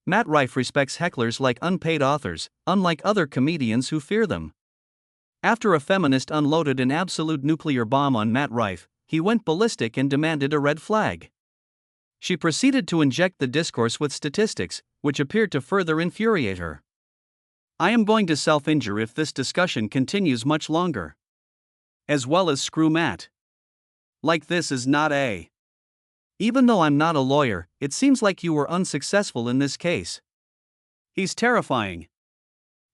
Matt Rife respects hecklers like unpaid authors, unlike other comedians who fear them. After a feminist unloaded an absolute nuclear bomb on Matt Rife, he went ballistic and demanded a red flag. She proceeded to inject the discourse with statistics, which appeared to further infuriate her. I am going to self-injure if this discussion continues much longer. As well as screw Matt. Like this is not a. Even though I'm not a lawyer, it seems like you were unsuccessful in this case. He's terrifying.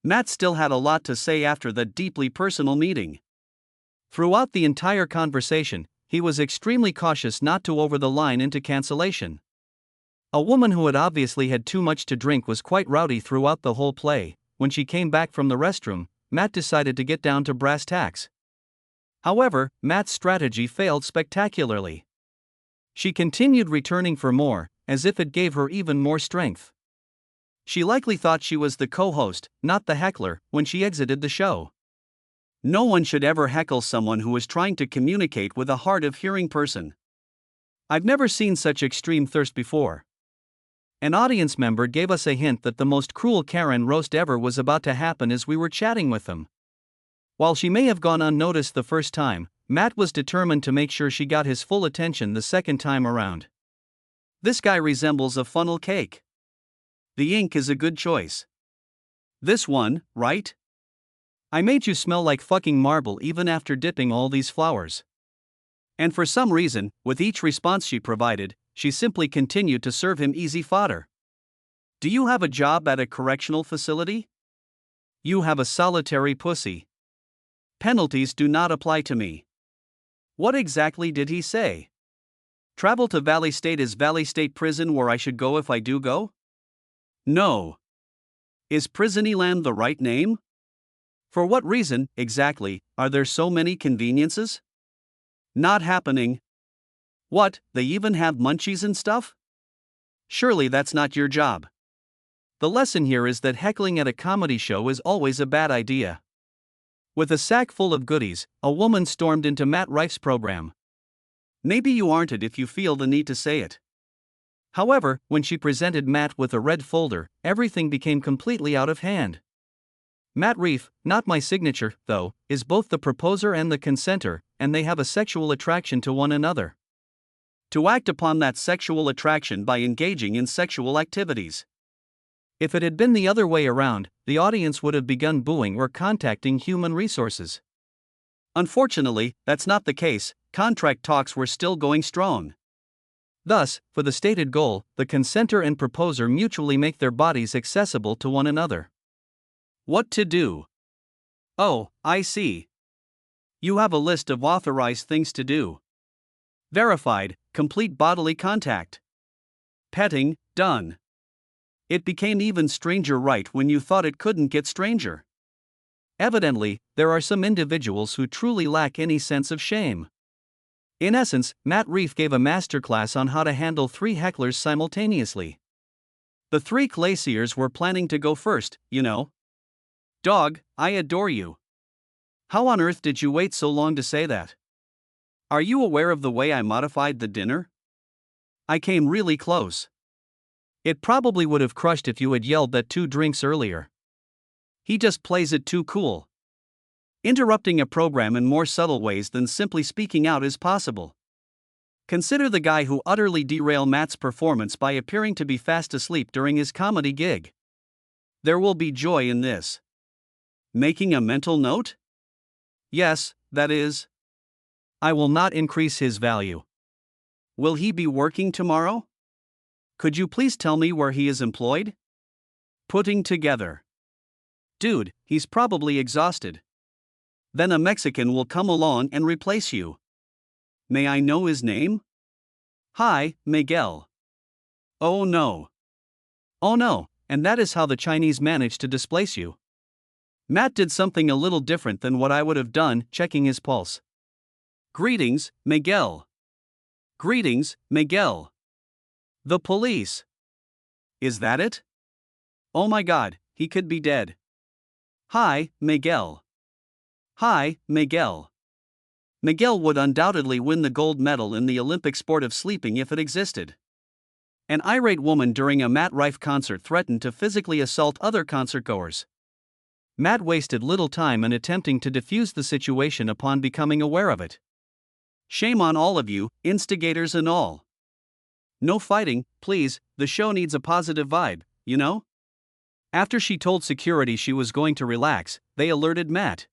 Matt still had a lot to say after that deeply personal meeting. Throughout the entire conversation, he was extremely cautious not to over the line into cancellation. A woman who had obviously had too much to drink was quite rowdy throughout the whole play. When she came back from the restroom, Matt decided to get down to brass tacks. However, Matt's strategy failed spectacularly. She continued returning for more, as if it gave her even more strength. She likely thought she was the co-host, not the heckler, when she exited the show. No one should ever heckle someone who is trying to communicate with a hard-of-hearing person. I've never seen such extreme thirst before. An audience member gave us a hint that the most cruel Karen roast ever was about to happen as we were chatting with them. While she may have gone unnoticed the first time, Matt was determined to make sure she got his full attention the second time around. This guy resembles a funnel cake. The ink is a good choice. This one, right? I made you smell like fucking marble even after dipping all these flowers. And for some reason, with each response she provided, she simply continued to serve him easy fodder. Do you have a job at a correctional facility? You have a solitary pussy. Penalties do not apply to me. What exactly did he say? Travel to Valley State. Is Valley State Prison where I should go if I do go? No. Is Prisonyland the right name? For what reason, exactly, are there so many conveniences? Not happening. What, they even have munchies and stuff? Surely that's not your job. The lesson here is that heckling at a comedy show is always a bad idea. With a sack full of goodies, a woman stormed into Matt Rife's program. Maybe you aren't it if you feel the need to say it. However, when she presented Matt with a red folder, everything became completely out of hand. Matt Rife, not my signature, though, is both the proposer and the consenter, and they have a sexual attraction to one another. To act upon that sexual attraction by engaging in sexual activities. If it had been the other way around, the audience would have begun booing or contacting human resources. Unfortunately, that's not the case. Contract talks were still going strong. Thus, for the stated goal, the consenter and proposer mutually make their bodies accessible to one another. What to do? Oh, I see. You have a list of authorized things to do. Verified, complete bodily contact. Petting, done. It became even stranger right when you thought it couldn't get stranger. Evidently, there are some individuals who truly lack any sense of shame. In essence, Matt Rife gave a masterclass on how to handle 3 hecklers simultaneously. The 3 glaciers were planning to go first, you know. Dog, I adore you. How on earth did you wait so long to say that? Are you aware of the way I modified the dinner? I came really close. It probably would have crushed if you had yelled that 2 drinks earlier. He just plays it too cool. Interrupting a program in more subtle ways than simply speaking out is possible. Consider the guy who utterly derailed Matt's performance by appearing to be fast asleep during his comedy gig. There will be joy in this. Making a mental note? Yes, that is. I will not increase his value. Will he be working tomorrow? Could you please tell me where he is employed? Putting together. Dude, he's probably exhausted. Then a Mexican will come along and replace you. May I know his name? Hi, Miguel. Oh no. Oh no, and that is how the Chinese managed to displace you. Matt did something a little different than what I would have done, checking his pulse. Greetings, Miguel. Greetings, Miguel. The police. Is that it? Oh my God, he could be dead. Hi, Miguel. Hi, Miguel. Miguel would undoubtedly win the gold medal in the Olympic sport of sleeping if it existed. An irate woman during a Matt Rife concert threatened to physically assault other concertgoers. Matt wasted little time in attempting to defuse the situation upon becoming aware of it. Shame on all of you, instigators and all. No fighting, please, the show needs a positive vibe, you know? After she told security she was going to relax, they alerted Matt.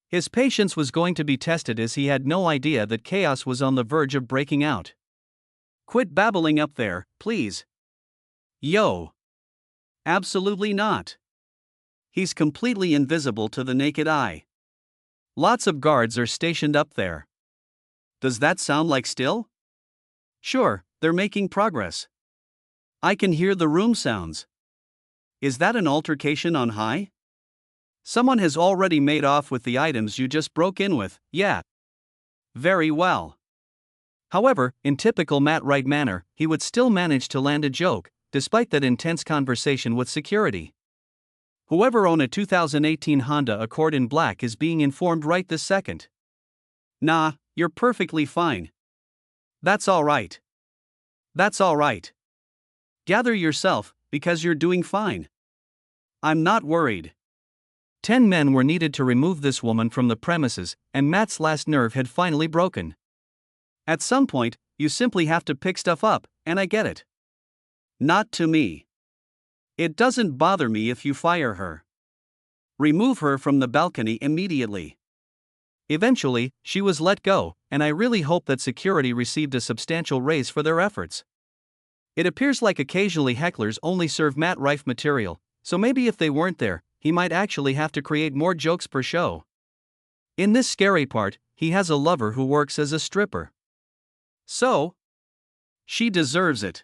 His patience was going to be tested as he had no idea that chaos was on the verge of breaking out. Quit babbling up there, please. Yo. Absolutely not. He's completely invisible to the naked eye. Lots of guards are stationed up there. Does that sound like still? Sure, they're making progress. I can hear the room sounds. Is that an altercation on high? Someone has already made off with the items you just broke in with, yeah. Very well. However, in typical Matt Rife manner, he would still manage to land a joke, despite that intense conversation with security. Whoever owned a 2018 Honda Accord in black is being informed right this second. Nah, you're perfectly fine. That's alright. That's alright. Gather yourself, because you're doing fine. I'm not worried. 10 men were needed to remove this woman from the premises, and Matt's last nerve had finally broken. At some point, you simply have to pick stuff up, and I get it. Not to me. It doesn't bother me if you fire her. Remove her from the balcony immediately. Eventually, she was let go, and I really hope that security received a substantial raise for their efforts. It appears like occasionally hecklers only serve Matt Rife material, so maybe if they weren't there, he might actually have to create more jokes per show. In this scary part, he has a lover who works as a stripper. So? She deserves it.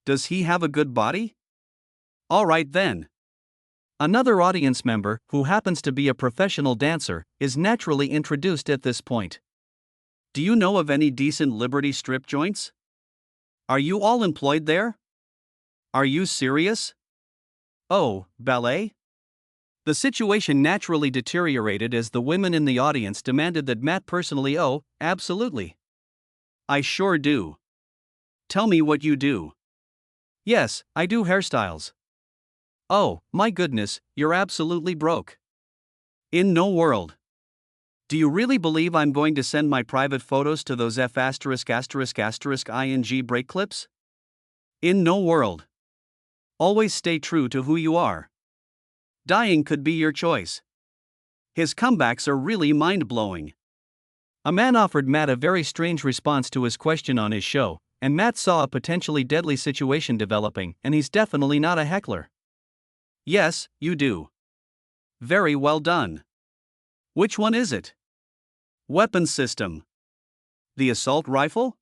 Does he have a good body? Alright then. Another audience member, who happens to be a professional dancer, is naturally introduced at this point. Do you know of any decent Liberty strip joints? Are you all employed there? Are you serious? Oh, ballet? The situation naturally deteriorated as the women in the audience demanded that Matt personally. Oh, absolutely. I sure do. Tell me what you do. Yes, I do hairstyles. Oh, my goodness, you're absolutely broke. In no world. Do you really believe I'm going to send my private photos to those ing break clips? In no world. Always stay true to who you are. Dying could be your choice. His comebacks are really mind-blowing. A man offered Matt a very strange response to his question on his show, and Matt saw a potentially deadly situation developing, and he's definitely not a heckler. Yes, you do. Very well done. Which one is it? Weapon system. The assault rifle?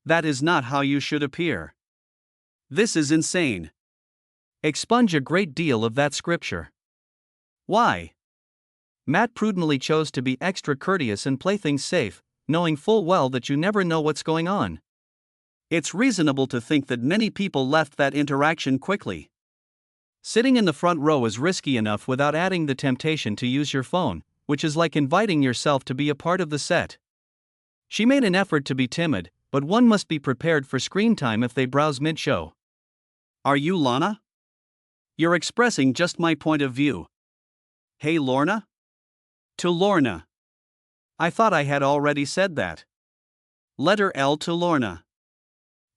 That is not how you should appear. This is insane. Expunge a great deal of that scripture. Why? Matt prudently chose to be extra courteous and play things safe, knowing full well that you never know what's going on. It's reasonable to think that many people left that interaction quickly. Sitting in the front row is risky enough without adding the temptation to use your phone, which is like inviting yourself to be a part of the set. She made an effort to be timid, but one must be prepared for screen time if they browse mid-show. Are you Lana? You're expressing just my point of view. Hey Lorna? To Lorna. I thought I had already said that. Letter L to Lorna.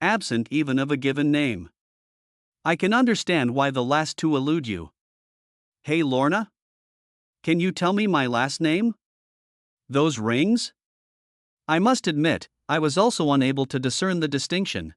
Absent even of a given name. I can understand why the last two elude you. Hey Lorna? Can you tell me my last name? Those rings? I must admit, I was also unable to discern the distinction.